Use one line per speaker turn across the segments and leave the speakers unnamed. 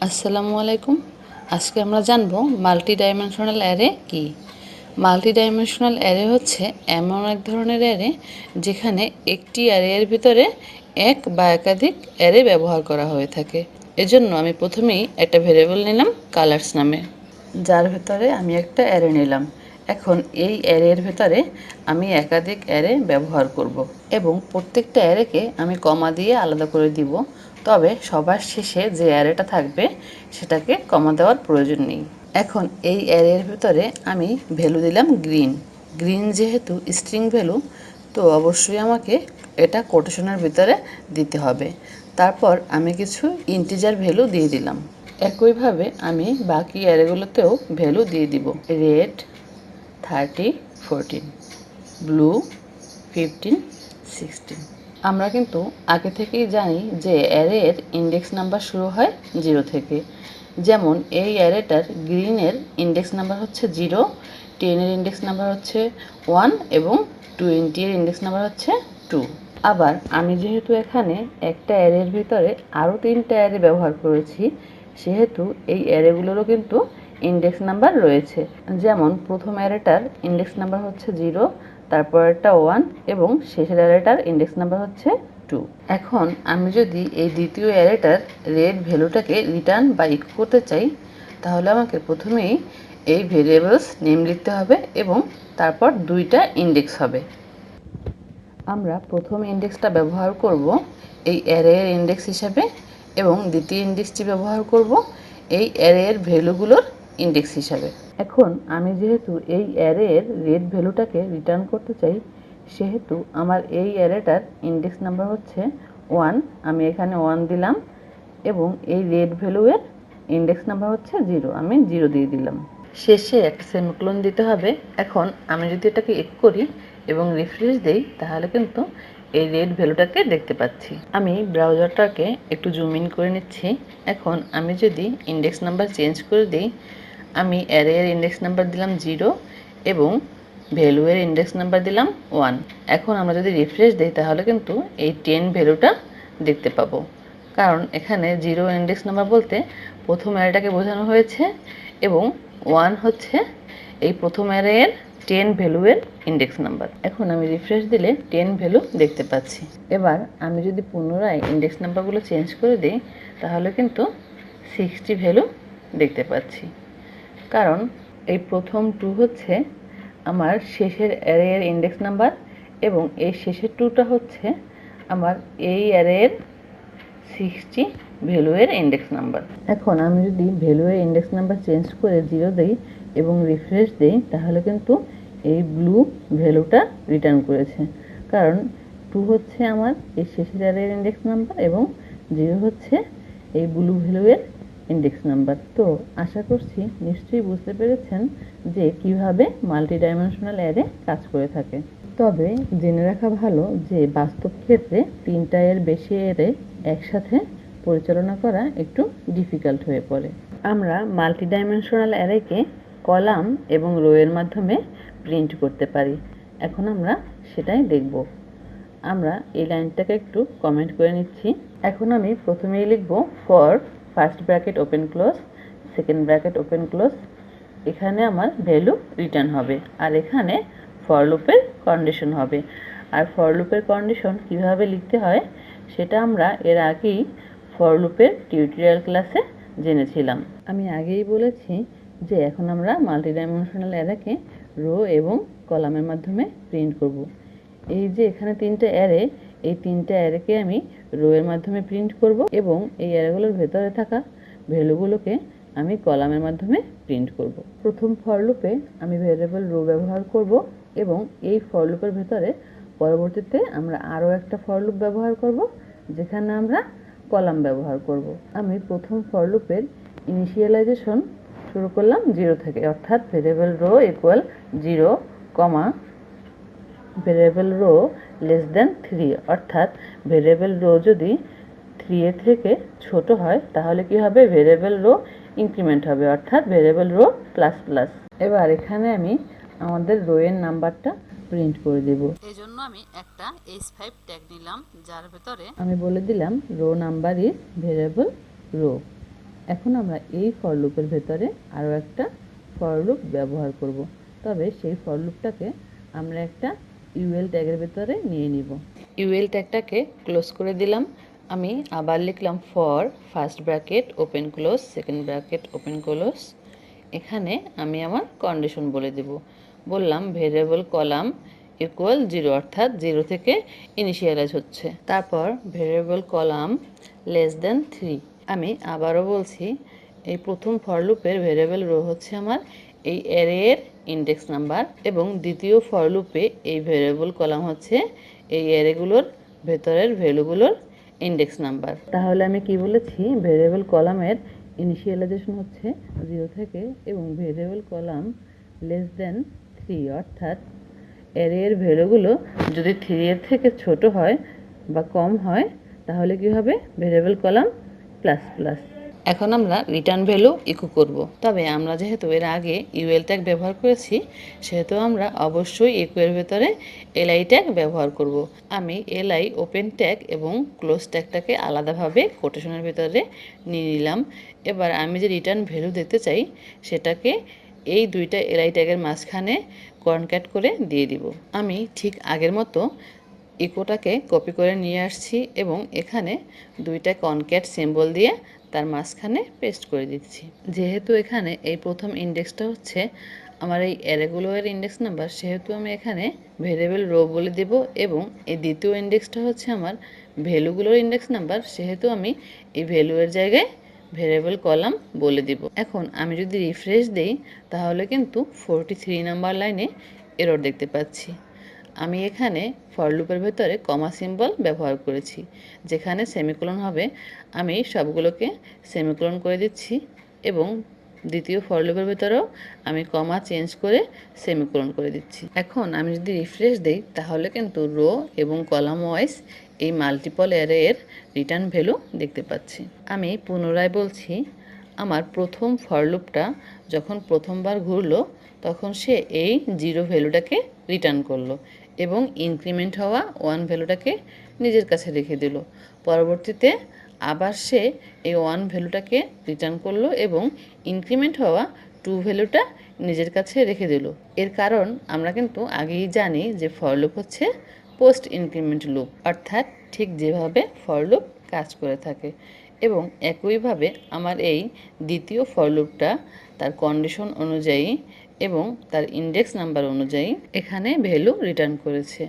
আসসালামু আলাইকুম। আজকে আমরা জানব মাল্টি ডাইমেনশনাল অ্যারে কি। মাল্টি ডাইমেনশনাল অ্যারে হচ্ছে এমন এক ধরনের অ্যারে যেখানে একটি অ্যারের ভিতরে এক বা একাধিক অ্যারে ব্যবহার করা হয়ে থাকে। এজন্য আমি প্রথমেই একটা ভেরিয়েবল নিলাম কালার্স নামে, যার ভেতরে আমি একটা অ্যারে নিলাম। এখন এই অ্যারের ভেতরে আমি একাধিক অ্যারে ব্যবহার করব এবং প্রত্যেকটা অ্যারেকে আমি কমা দিয়ে আলাদা করে দিব। তবে সবার শেষে যে অ্যারেটা থাকবে সেটাকে কমা দেওয়ার প্রয়োজন নেই। এখন এই অ্যারের ভেতরে আমি ভ্যালু দিলাম গ্রিন। গ্রিন যেহেতু স্ট্রিং ভ্যালু, তো অবশ্যই আমাকে এটা কোটেশনের ভিতরে দিতে হবে। তারপর আমি কিছু ইন্টিজার ভ্যালু দিয়ে দিলাম। একইভাবে আমি বাকি অ্যারেগুলোতেও ভ্যালু দিয়ে দিব। Red 30, 14, blue 15, 16। আমরা কিন্তু আগে থেকেই জানি যে অ্যারের ইন্ডেক্স নাম্বার শুরু হয় 0 থেকে। যেমন এই অ্যারেটার গ্রিনের ইন্ডেক্স নাম্বার হচ্ছে 0, 10 এর ইন্ডেক্স নাম্বার হচ্ছে 1 এবং 20 এর ইন্ডেক্স নাম্বার হচ্ছে 2। আবার আমি যেহেতু এখানে একটা অ্যারের ভিতরে আরও 3টা অ্যারে ব্যবহার করেছি, সেহেতু এই অ্যারেগুলোরও কিন্তু ইন্ডেক্স নাম্বার রয়েছে। যেমন প্রথম অ্যারেটার ইন্ডেক্স নাম্বার হচ্ছে 0, তারপরেরটা 1 এবং শেষের অ্যারেটার ইন্ডেক্স নাম্বার হচ্ছে 2। এখন আমি যদি এই দ্বিতীয় অ্যারেটার রেড ভ্যালুটাকে রিটার্ন বা ইকো করতে চাই, তাহলে আমাকে প্রথমেই এই ভেরিয়েবলস নেম লিখতে হবে এবং তারপর 2টা ইন্ডেক্স হবে। আমরা প্রথম ইন্ডেক্সটা ব্যবহার করব এই অ্যারের ইন্ডেক্স হিসাবে এবং দ্বিতীয় ইন্ডেক্সটি ব্যবহার করব এই অ্যারের ভ্যালুগুলোর ইন্ডেক্স হিসাবে। এখন আমি যেহেতু এই অ্যারের রেড ভ্যালুটাকে রিটার্ন করতে চাই, সেহেতু আমার এই অ্যারেটার ইন্ডেক্স নাম্বার হচ্ছে 1, আমি এখানে 1 দিলাম এবং এই রেড ভ্যালুয়ের ইন্ডেক্স নাম্বার হচ্ছে 0, আমি 0 দিয়ে দিলাম। শেষে একটা সেমিকোলন দিতে হবে। এখন আমি যদি এটাকে এড করি এবং রিফ্রেশ দেই, তাহলে কিন্তু এই রেড ভ্যালুটাকে দেখতে পাচ্ছি। আমি ব্রাউজারটাকে একটু জুম ইন করে নিচ্ছি। এখন আমি যদি ইন্ডেক্স নাম্বার চেঞ্জ করে দিই, আমি অ্যারের ইন্ডেক্স নাম্বার দিলাম 0 এবং ভ্যালুয়ের ইন্ডেক্স নাম্বার দিলাম 1। এখন আমরা যদি রিফ্রেশ দিই, তাহলে কিন্তু এই 10 ভ্যালুটা দেখতে পাবো, কারণ এখানে 0 ইন্ডেক্স নাম্বার বলতে প্রথম অ্যারেটাকে বোঝানো হয়েছে এবং 1 হচ্ছে এই প্রথম অ্যারের 10 ভ্যালুয়ের ইন্ডেক্স নাম্বার। এখন আমি রিফ্রেশ দিলে 10 ভ্যালু দেখতে পাচ্ছি। এবার আমি যদি পুনরায় ইন্ডেক্স নাম্বারগুলো চেঞ্জ করে দিই, তাহলে কিন্তু 60 ভ্যালু দেখতে পাচ্ছি, কারণ এই প্রথম 2 হচ্ছে আমার শেষের অ্যারের ইন্ডেক্স নাম্বার এবং এই শেষের 2টা হচ্ছে আমার এই অ্যারের 60 ভ্যালুয়ের ইন্ডেক্স নাম্বার। এখন আমি যদি ভ্যালুয়ের ইন্ডেক্স নাম্বার চেঞ্জ করে 0 দিই এবং রিফ্রেশ দিই, তাহলে কিন্তু এই ব্লু ভ্যালুটা রিটার্ন করেছে, কারণ 2 হচ্ছে আমার এই শেষের অ্যারের ইন্ডেক্স নাম্বার এবং 0 হচ্ছে এই ব্লু ভ্যালুয়ের ইন্ডেক্স নাম্বার। তো আশা করছি নিশ্চয়ই বুঝতে পেরেছেন যে কিভাবে মাল্টি ডাইমেনশনাল অ্যারে কাজ করে থাকে। তবে জেনে রাখা ভালো যে বাস্তব ক্ষেত্রে 3টা এর বেশি অ্যারে একসাথে পরিচালনা করা একটু ডিফিকাল্ট হয়ে পড়ে। আমরা মাল্টি ডাইমেনশনাল অ্যারেকে কলাম এবং রো এর মাধ্যমে প্রিন্ট করতে পারি। এখন আমরা সেটাই দেখব। আমরা এই লাইনটাকে একটু কমেন্ট করে নিচ্ছি। এখন আমি প্রথমেই লিখব for first bracket open close, second bracket open close. এখানে আমার ভ্যালু রিটার্ন হবে আর এখানে ফর লুপের কন্ডিশন হবে। আর ফর লুপের কন্ডিশন কিভাবে লিখতে হয় সেটা আমরা এর আগেই ফর লুপের টিউটোরিয়াল ক্লাসে জেনেছিলাম। আমি আগেই বলেছি যে এখন আমরা মাল্টি ডাইমেনশনাল অ্যারেকে রো এবং কলামের মাধ্যমে প্রিন্ট করব। এই যে এখানে 3টা অ্যারে, এই 3টা অ্যারেকে আমি রো এর মাধ্যমে প্রিন্ট করব এবং এই অ্যারেগুলোর ভেতরে থাকা ভ্যালুগুলোকে আমি কলামের মাধ্যমে প্রিন্ট করব। প্রথম ফর লুপে আমি ভেরিয়েবল রো ব্যবহার করব এবং এই ফর লুপের ভেতরে পরবর্তীতে আমরা আরও একটা ফর লুপ ব্যবহার করব, যেখানে আমরা কলাম ব্যবহার করব। আমি প্রথম ফর লুপের ইনিশিয়ালাইজেশন শুরু করলাম 0 থেকে, অর্থাৎ variable rho equal 0, variable rho less than 3, অর্থাৎ ভেরিয়েবল রো যদি 3 এর থেকে ছোট হয় তাহলে কি হবে, ভেরিয়েবল রো ইনক্রিমেন্ট হবে, অর্থাৎ ভেরিয়েবল রো প্লাস প্লাস। এবার এখানে আমি আমাদের রো এর নাম্বারটা প্রিন্ট করে দেব। এই জন্য আমি একটা h5 ট্যাগ নিলাম, যার ভেতরে আমি বলে দিলাম rho number is variable rho. এখন আমরা এই ফর লুপের ভেতরে আরও একটা ফর লুপ ব্যবহার করব, তবে সেই ফর লুপটাকে আমরা একটা ইউএল ট্যাগের ভেতরে নিয়ে নিব। ইউএল ট্যাগটাকে ক্লোজ করে দিলাম। আমি আবার লিখলাম for first bracket open close second bracket open close. এখানে আমি আমার কন্ডিশন বলে দেব। বললাম ভেরিয়েবল কলাম ইকুয়াল 0, অর্থাৎ 0 থেকে ইনিশিয়ালাইজ হচ্ছে। তারপর ভেরিয়েবল কলাম লেস দেন 3। আমি আবারও বলছি, এই প্রথম ফর লুপের ভেরিয়েবল রো হচ্ছে আমার এই অ্যারের ইন্ডেক্স নাম্বার, এবং দ্বিতীয় ফর লুপে এই ভেরিয়েবল কলাম হচ্ছে এই অ্যারেগুলোর ভেতরের ভ্যালুগুলোর ইন্ডেক্স নাম্বার। তাহলে আমি কি বলেছি, ভেরিয়েবল কলামের ইনিশিয়ালাইজেশন হচ্ছে 0 থেকে, এবং ভেরিয়েবল কলাম লেস দেন 3, অর্থাৎ অ্যারের ভ্যালুগুলো যদি 3 এর থেকে ছোট হয় বা কম হয় তাহলে কি হবে, ভেরিয়েবল কলাম প্লাস প্লাস। এখন আমরা রিটার্ন ভ্যালু ইকো করব, তবে আমরা যেহেতু এর আগে ইউএল ট্যাগ ব্যবহার করেছি সেহেতু আমরা অবশ্যই ইকো এর ভেতরে এলআই ট্যাগ ব্যবহার করব। আমি এলআই ওপেন ট্যাগ এবং ক্লোজ ট্যাগটাকে আলাদাভাবে কোটেশনের ভেতরে নিয়ে নিলাম। এবার আমি যে রিটার্ন ভ্যালু দেখতে চাই সেটাকে এই দুইটা এলআই ট্যাগের মাঝখানে কনক্যাট করে দিয়ে দিব। আমি ঠিক আগের মতো ইকোটাকে কপি করে নিয়ে আসছি এবং এখানে দুইটা কনক্যাট সিম্বল দিয়ে তার মাঝখানে পেস্ট করে দিচ্ছি। যেহেতু এখানে এই প্রথম ইন্ডেক্সটা হচ্ছে আমার এই অ্যারেগুলোর ইন্ডেক্স নাম্বার, সেহেতু আমি এখানে ভেরিয়েবল রো বলে দেব, এবং এই দ্বিতীয় ইন্ডেক্সটা হচ্ছে আমার ভ্যালুগুলোর ইন্ডেক্স নাম্বার, সেহেতু আমি এই ভ্যালুয়ের জায়গায় ভেরিয়েবল কলাম বলে দিব। এখন আমি যদি রিফ্রেশ দেই তাহলে কিন্তু 43 নাম্বার লাইনে এরর দেখতে পাচ্ছি। আমি এখানে ফর লুপের ভেতরে কমা সিম্বল ব্যবহার করেছি, যেখানে সেমিকোলন হবে আমি সবগুলোকে সেমিকোলন করে দিচ্ছি, এবং দ্বিতীয় ফর লুপের ভেতরেও আমি কমা চেঞ্জ করে সেমিকোলন করে দিচ্ছি। এখন আমি যদি রিফ্রেশ দেই তাহলে কিন্তু রো এবং কলাম ওয়াইজ এই মাল্টিপল অ্যারে এর রিটার্ন ভ্যালু দেখতে পাচ্ছি। আমি পুনরায় বলছি, আমার প্রথম ফর লুপটা যখন প্রথমবার ঘুরলো তখন সে এই 0 ভ্যালুটাকে রিটার্ন করলো এবং ইনক্রিমেন্ট হওয়া 1 ভ্যালুটাকে নিজের কাছে রেখে দিল। পরবর্তীতে আবার সে এই 1 ভ্যালুটাকে রিটার্ন করলো এবং ইনক্রিমেন্ট হওয়া 2 ভ্যালুটা নিজের কাছে রেখে দিল। এর কারণ আমরা কিন্তু আগেই জানি যে ফর লুপ হচ্ছে পোস্ট ইনক্রিমেন্ট লুপ, অর্থাৎ ঠিক যেভাবে ফর লুপ কাজ করে থাকে। এবং একইভাবে আমার এই দ্বিতীয় ফর লুপটা তার কন্ডিশন অনুযায়ী এবং তার ইন্ডেক্স নাম্বার অনুযায়ী এখানে ভ্যালু রিটার্ন করেছে।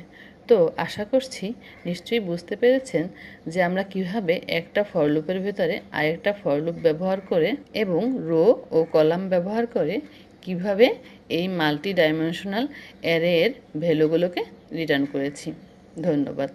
তো আশা করছি নিশ্চয়ই বুঝতে পেরেছেন যে আমরা কিভাবে একটা ফর লুপের ভেতরে আরেকটা ফর লুপ ব্যবহার করে এবং রো ও কলাম ব্যবহার করে কিভাবে এই মাল্টি ডাইমেনশনাল অ্যারে এর ভ্যালুগুলোকে রিটার্ন করেছি। ধন্যবাদ।